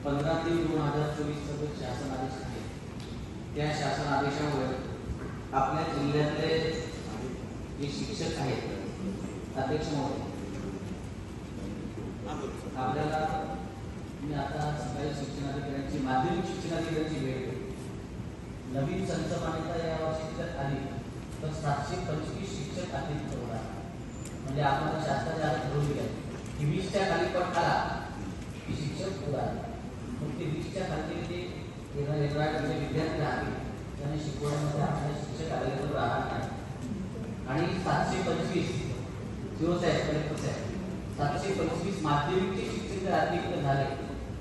15/3/2024 जो शासन आदेश आहे त्या शासन आदेशामुळे आपल्या जिल्ह्यातले जे शिक्षक आहेत अध्यक्ष महोदय आपल्याला मी आता सकाळी शिक्षणाधिकाऱ्यांची माध्यमिक शिक्षणाधिकाऱ्यांची भेट घेतली. नवीन संच मान्यता या वर्षी जर आली तर 725 शिक्षक अतिरिक्त होणार. म्हणजे आपण शासनाने आज ठरवली आहे की 20च्या खाली पण आला की शिक्षक होणार. मग ते 20च्या खाली जे विद्यार्थी राहतील त्यांनी शिकवण्यामध्ये आपल्या शिक्षक अवेलेबल राहणार नाही. आणि 725 शिवसाहेब कलेक्टर साहेब 725 माध्यमिकचे शिक्षक जर अतिरिक्त झाले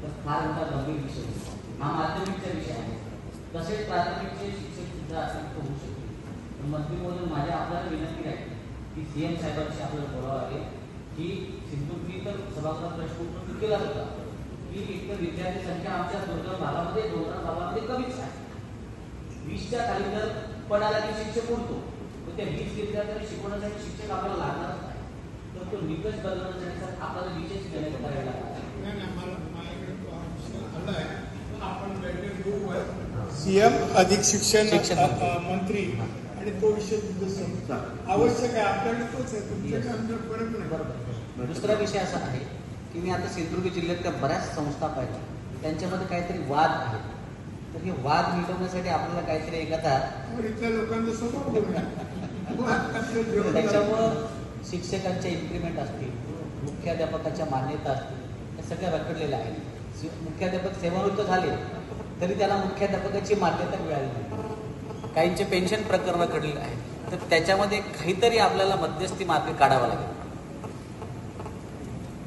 तर फार मोठा गंभीर विषय होतो. हा माध्यमिकचा विषय आहे. तसेच प्राथमिकचे शिक्षक सुद्धा अतिरिक्त होऊ शकते. मंत्री महोदय माझ्या आपल्याला विनंती आहे की सीएम साहेबांशी आपल्याला बोलावं लागेल की सिंधुदुर्ग तर सभागृहात प्रश्न उत्तर केला होता की एकतर विद्यार्थी संख्या आमच्या दुर्गम भागामध्ये डोंगराळ भागामध्ये कमीच आहे. 20च्या खाली जर पडायला की शिक्षक उरतो तर त्या 20 विद्यार्थ्यांना शिकवण्यासाठी शिक्षक आपल्याला लागणारच नाही. तर तो निकष बदलण्यासाठी आपल्याला विशेष प्रयत्न करावे लागतात. सीएम अधिक शिक्षण मंत्री आणि तो विषय आवश्यक आहे. आपल्याकडे तोच आहे. तुमच्याकडे आमच्या परत नाही. बरोबर. दुसरा विषय असा आहे की मी आता सिंधुदुर्ग जिल्ह्यातल्या बऱ्याच संस्था पाहिल्या त्यांच्यामध्ये काहीतरी वाद आहेत. तर हे वाद मिटवण्यासाठी आपल्याला काहीतरी एखादा इथल्या लोकांचा स्वभाव त्याच्यामुळं शिक्षकांच्या इन्क्रिमेंट असतील, मुख्याध्यापकाच्या मान्यता असतील, या सगळ्या रखडलेल्या आहेत. मुख्याध्यापक सेवानिवृत्त झाले तरी त्याला मुख्याध्यापकाची मान्यता मिळाली नाही. काहींचे पेन्शन प्रकरण रखडलेले आहे. तर त्याच्यामध्ये काहीतरी आपल्याला मध्यस्थी मार्ग काढावा लागेल.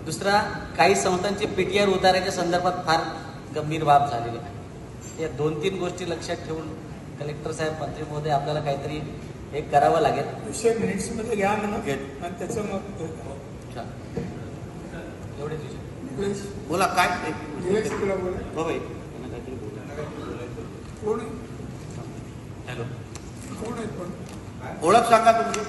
दुसरा, काही संस्थांचे पीटीआर उताराच्या संदर्भात फार गंभीर बाब झालेली आहे. या 2-3 गोष्टी लक्षात ठेवून कलेक्टर साहेब, मंत्री महोदय आपल्याला काहीतरी हे करावं लागेल. विषय मिनिट्समध्ये घ्या म्हणून आणि त्याचं मग एवढेच विषय बोला. काय तुला बोला बाबा कोण हॅलो कोण आहे पण ओळख सांगा तुमची.